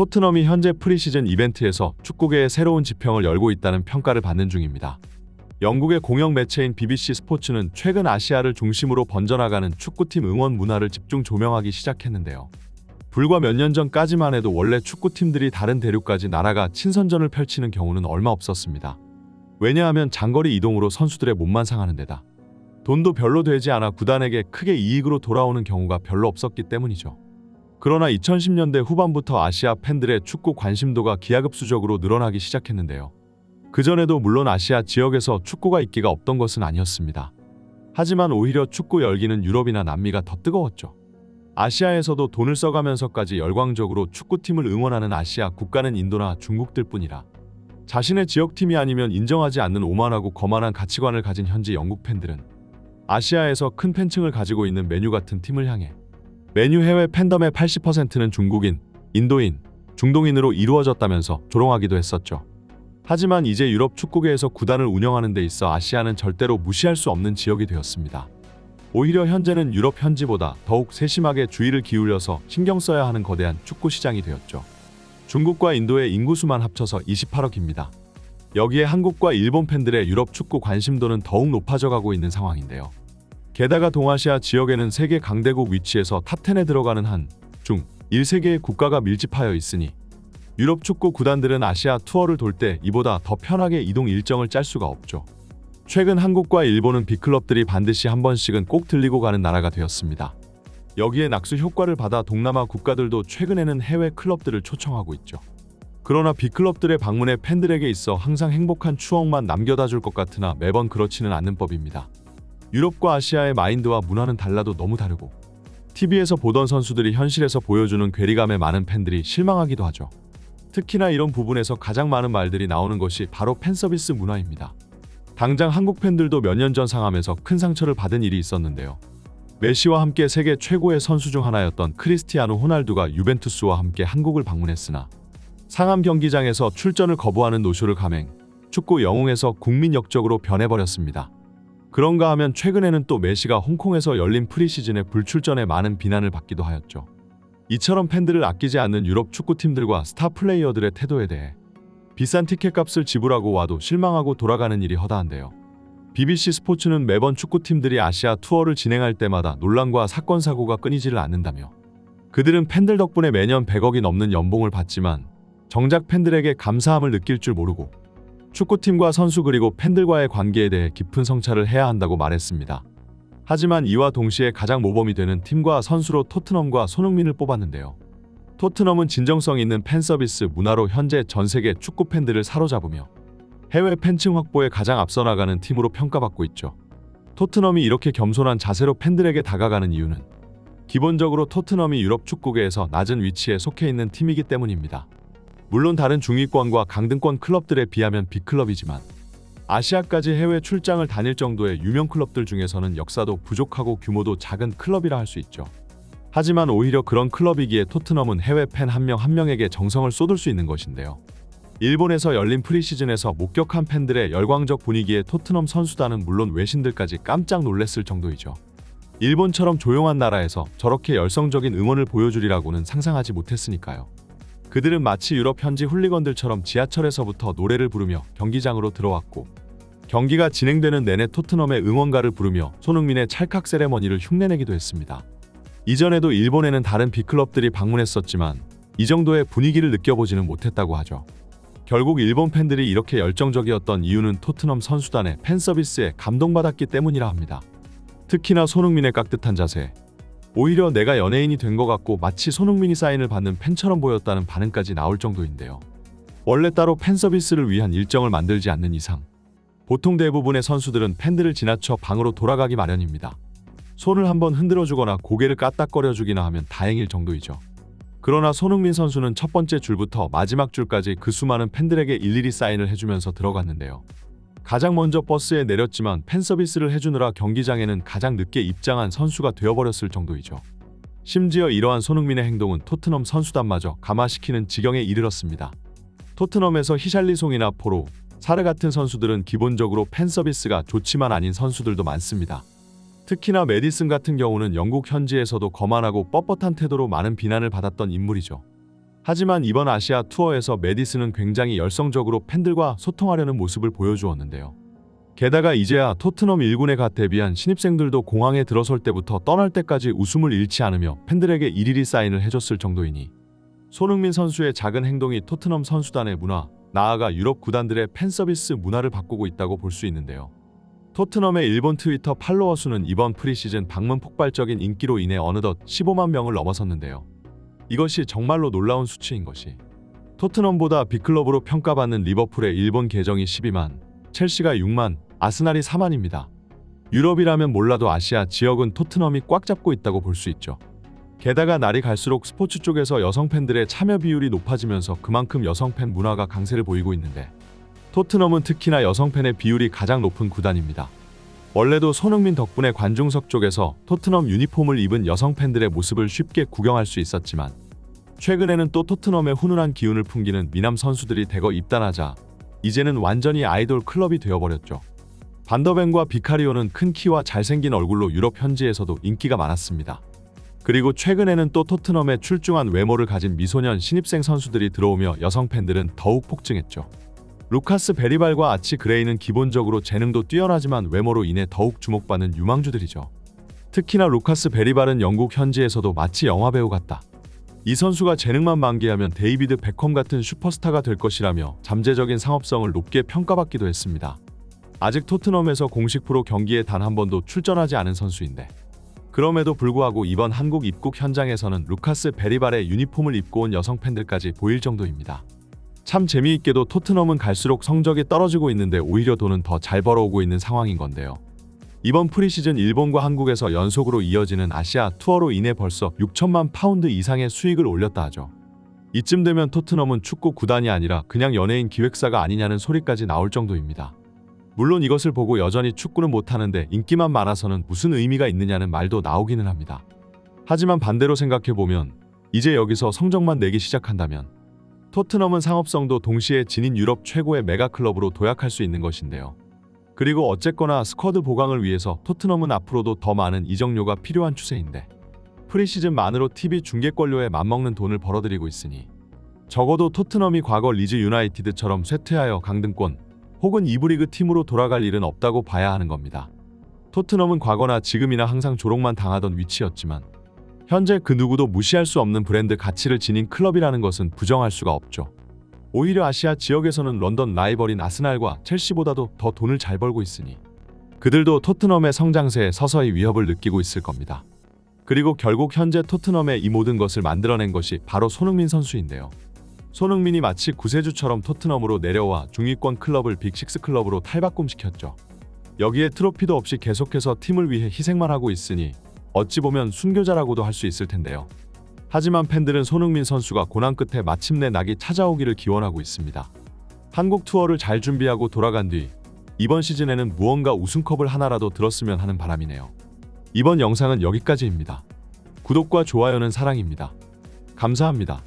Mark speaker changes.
Speaker 1: 토트넘이 현재 프리시즌 이벤트에서 축구계의 새로운 지평을 열고 있다는 평가를 받는 중입니다. 영국의 공영 매체인 BBC 스포츠는 최근 아시아를 중심으로 번져나가는 축구팀 응원 문화를 집중 조명하기 시작했는데요. 불과 몇 년 전까지만 해도 원래 축구팀들이 다른 대륙까지 날아가 친선전을 펼치는 경우는 얼마 없었습니다. 왜냐하면 장거리 이동으로 선수들의 몸만 상하는 데다 돈도 별로 되지 않아 구단에게 크게 이익으로 돌아오는 경우가 별로 없었기 때문이죠. 그러나 2010년대 후반부터 아시아 팬들의 축구 관심도가 기하급수적으로 늘어나기 시작했는데요. 그전에도 물론 아시아 지역에서 축구가 인기가 없던 것은 아니었습니다. 하지만 오히려 축구 열기는 유럽이나 남미가 더 뜨거웠죠. 아시아에서도 돈을 써가면서까지 열광적으로 축구팀을 응원하는 아시아 국가는 인도나 중국들 뿐이라 자신의 지역팀이 아니면 인정하지 않는 오만하고 거만한 가치관을 가진 현지 영국 팬들은 아시아에서 큰 팬층을 가지고 있는 맨유 같은 팀을 향해 맨유 해외 팬덤의 80%는 중국인, 인도인, 중동인으로 이루어졌다면서 조롱하기도 했었죠. 하지만 이제 유럽 축구계에서 구단을 운영하는 데 있어 아시아는 절대로 무시할 수 없는 지역이 되었습니다. 오히려 현재는 유럽 현지보다 더욱 세심하게 주의를 기울여서 신경 써야 하는 거대한 축구 시장이 되었죠. 중국과 인도의 인구수만 합쳐서 28억입니다. 여기에 한국과 일본 팬들의 유럽 축구 관심도는 더욱 높아져 가고 있는 상황인데요. 게다가 동아시아 지역에는 세계 강대국 위치에서 탑10에 들어가는 한, 중, 1세계의 국가가 밀집하여 있으니 유럽 축구 구단들은 아시아 투어를 돌 때 이보다 더 편하게 이동 일정을 짤 수가 없죠. 최근 한국과 일본은 빅클럽들이 반드시 한 번씩은 꼭 들리고 가는 나라가 되었습니다. 여기에 낙수 효과를 받아 동남아 국가들도 최근에는 해외 클럽들을 초청하고 있죠. 그러나 빅클럽들의 방문에 팬들에게 있어 항상 행복한 추억만 남겨다 줄 것 같으나 매번 그렇지는 않는 법입니다. 유럽과 아시아의 마인드와 문화는 달라도 너무 다르고 TV에서 보던 선수들이 현실에서 보여주는 괴리감에 많은 팬들이 실망하기도 하죠. 특히나 이런 부분에서 가장 많은 말들이 나오는 것이 바로 팬서비스 문화입니다. 당장 한국 팬들도 몇 년 전 상암에서 큰 상처를 받은 일이 있었는데요. 메시와 함께 세계 최고의 선수 중 하나였던 크리스티아노 호날두가 유벤투스와 함께 한국을 방문했으나 상암 경기장에서 출전을 거부하는 노쇼를 감행, 축구 영웅에서 국민 역적으로 변해버렸습니다. 그런가 하면 최근에는 또 메시가 홍콩에서 열린 프리시즌에 불출전에 많은 비난을 받기도 하였죠. 이처럼 팬들을 아끼지 않는 유럽 축구팀들과 스타 플레이어들의 태도에 대해 비싼 티켓값을 지불하고 와도 실망하고 돌아가는 일이 허다한데요. BBC 스포츠는 매번 축구팀들이 아시아 투어를 진행할 때마다 논란과 사건 사고가 끊이지를 않는다며 그들은 팬들 덕분에 매년 100억이 넘는 연봉을 받지만 정작 팬들에게 감사함을 느낄 줄 모르고 축구팀과 선수 그리고 팬들과의 관계에 대해 깊은 성찰을 해야 한다고 말했습니다. 하지만 이와 동시에 가장 모범이 되는 팀과 선수로 토트넘과 손흥민을 뽑았는데요. 토트넘은 진정성 있는 팬서비스 문화로 현재 전 세계 축구 팬들을 사로잡으며 해외 팬층 확보에 가장 앞서 나가는 팀으로 평가받고 있죠. 토트넘이 이렇게 겸손한 자세로 팬들에게 다가가는 이유는 기본적으로 토트넘이 유럽 축구계에서 낮은 위치에 속해 있는 팀이기 때문입니다. 물론 다른 중위권과 강등권 클럽들에 비하면 빅클럽이지만 아시아까지 해외 출장을 다닐 정도의 유명 클럽들 중에서는 역사도 부족하고 규모도 작은 클럽이라 할 수 있죠. 하지만 오히려 그런 클럽이기에 토트넘은 해외 팬 한 명 한 명에게 정성을 쏟을 수 있는 것인데요. 일본에서 열린 프리시즌에서 목격한 팬들의 열광적 분위기에 토트넘 선수단은 물론 외신들까지 깜짝 놀랐을 정도이죠. 일본처럼 조용한 나라에서 저렇게 열성적인 응원을 보여주리라고는 상상하지 못했으니까요. 그들은 마치 유럽 현지 훌리건들처럼 지하철에서부터 노래를 부르며 경기장으로 들어왔고 경기가 진행되는 내내 토트넘의 응원가를 부르며 손흥민의 찰칵 세레머니를 흉내내기도 했습니다. 이전에도 일본에는 다른 빅클럽들이 방문했었지만 이 정도의 분위기를 느껴보지는 못했다고 하죠. 결국 일본 팬들이 이렇게 열정적이었던 이유는 토트넘 선수단의 팬서비스에 감동받았기 때문이라 합니다. 특히나 손흥민의 깍듯한 자세, 오히려 내가 연예인이 된 것 같고 마치 손흥민이 사인을 받는 팬처럼 보였다는 반응까지 나올 정도인데요. 원래 따로 팬서비스를 위한 일정을 만들지 않는 이상 보통 대부분의 선수들은 팬들을 지나쳐 방으로 돌아가기 마련입니다. 손을 한번 흔들어주거나 고개를 까딱거려주기나 하면 다행일 정도이죠. 그러나 손흥민 선수는 첫 번째 줄부터 마지막 줄까지 그 수많은 팬들에게 일일이 사인을 해주면서 들어갔는데요. 가장 먼저 버스에 내렸지만 팬서비스를 해주느라 경기장에는 가장 늦게 입장한 선수가 되어버렸을 정도이죠. 심지어 이러한 손흥민의 행동은 토트넘 선수단마저 감화시키는 지경에 이르렀습니다. 토트넘에서 히샬리송이나 포로, 사르 같은 선수들은 기본적으로 팬서비스가 좋지만 아닌 선수들도 많습니다. 특히나 메디슨 같은 경우는 영국 현지에서도 거만하고 뻣뻣한 태도로 많은 비난을 받았던 인물이죠. 하지만 이번 아시아 투어에서 매디슨은 굉장히 열성적으로 팬들과 소통하려는 모습을 보여주었는데요. 게다가 이제야 토트넘 1군에 갓 데뷔한 신입생들도 공항에 들어설 때부터 떠날 때까지 웃음을 잃지 않으며 팬들에게 일일이 사인을 해줬을 정도이니 손흥민 선수의 작은 행동이 토트넘 선수단의 문화, 나아가 유럽 구단들의 팬서비스 문화를 바꾸고 있다고 볼 수 있는데요. 토트넘의 일본 트위터 팔로워 수는 이번 프리시즌 방문 폭발적인 인기로 인해 어느덧 15만 명을 넘어섰는데요. 이것이 정말로 놀라운 수치인 것이 토트넘보다 빅클럽으로 평가받는 리버풀의 일본 계정이 12만, 첼시가 6만, 아스날이 4만입니다. 유럽이라면 몰라도 아시아 지역은 토트넘이 꽉 잡고 있다고 볼 수 있죠. 게다가 날이 갈수록 스포츠 쪽에서 여성 팬들의 참여 비율이 높아지면서 그만큼 여성 팬 문화가 강세를 보이고 있는데 토트넘은 특히나 여성 팬의 비율이 가장 높은 구단입니다. 원래도 손흥민 덕분에 관중석 쪽에서 토트넘 유니폼을 입은 여성 팬들의 모습을 쉽게 구경할 수 있었지만 최근에는 또 토트넘의 훈훈한 기운을 풍기는 미남 선수들이 대거 입단하자 이제는 완전히 아이돌 클럽이 되어버렸죠. 반더벤과 비카리오는 큰 키와 잘생긴 얼굴로 유럽 현지에서도 인기가 많았습니다. 그리고 최근에는 또 토트넘에 출중한 외모를 가진 미소년 신입생 선수들이 들어오며 여성 팬들은 더욱 폭증했죠. 루카스 베리발과 아치 그레이는 기본적으로 재능도 뛰어나지만 외모로 인해 더욱 주목받는 유망주들이죠. 특히나 루카스 베리발은 영국 현지에서도 마치 영화배우 같다. 이 선수가 재능만 만개하면 데이비드 베컴 같은 슈퍼스타가 될 것이라며 잠재적인 상업성을 높게 평가받기도 했습니다. 아직 토트넘에서 공식 프로 경기에 단 한 번도 출전하지 않은 선수인데 그럼에도 불구하고 이번 한국 입국 현장에서는 루카스 베리발의 유니폼을 입고 온 여성 팬들까지 보일 정도입니다. 참 재미있게도 토트넘은 갈수록 성적이 떨어지고 있는데 오히려 돈은 더 잘 벌어오고 있는 상황인 건데요. 이번 프리시즌 일본과 한국에서 연속으로 이어지는 아시아 투어로 인해 벌써 6천만 파운드 이상의 수익을 올렸다 하죠. 이쯤 되면 토트넘은 축구 구단이 아니라 그냥 연예인 기획사가 아니냐는 소리까지 나올 정도입니다. 물론 이것을 보고 여전히 축구는 못하는데 인기만 많아서는 무슨 의미가 있느냐는 말도 나오기는 합니다. 하지만 반대로 생각해보면 이제 여기서 성적만 내기 시작한다면 토트넘은 상업성도 동시에 진인 유럽 최고의 메가클럽으로 도약할 수 있는 것인데요. 그리고 어쨌거나 스쿼드 보강을 위해서 토트넘은 앞으로도 더 많은 이적료가 필요한 추세인데 프리시즌만으로 TV 중계권료에 맞먹는 돈을 벌어들이고 있으니 적어도 토트넘이 과거 리즈 유나이티드처럼 쇠퇴하여 강등권 혹은 2부 리그 팀으로 돌아갈 일은 없다고 봐야 하는 겁니다. 토트넘은 과거나 지금이나 항상 조롱만 당하던 위치였지만 현재 그 누구도 무시할 수 없는 브랜드 가치를 지닌 클럽이라는 것은 부정할 수가 없죠. 오히려 아시아 지역에서는 런던 라이벌인 아스날과 첼시보다도 더 돈을 잘 벌고 있으니 그들도 토트넘의 성장세에 서서히 위협을 느끼고 있을 겁니다. 그리고 결국 현재 토트넘의 이 모든 것을 만들어낸 것이 바로 손흥민 선수인데요. 손흥민이 마치 구세주처럼 토트넘으로 내려와 중위권 클럽을 빅6 클럽으로 탈바꿈시켰죠. 여기에 트로피도 없이 계속해서 팀을 위해 희생만 하고 있으니 어찌 보면 순교자라고도 할 수 있을 텐데요. 하지만 팬들은 손흥민 선수가 고난 끝에 마침내 낙이 찾아오기를 기원하고 있습니다. 한국 투어를 잘 준비하고 돌아간 뒤 이번 시즌에는 무언가 우승컵을 하나라도 들었으면 하는 바람이네요. 이번 영상은 여기까지입니다. 구독과 좋아요는 사랑입니다. 감사합니다.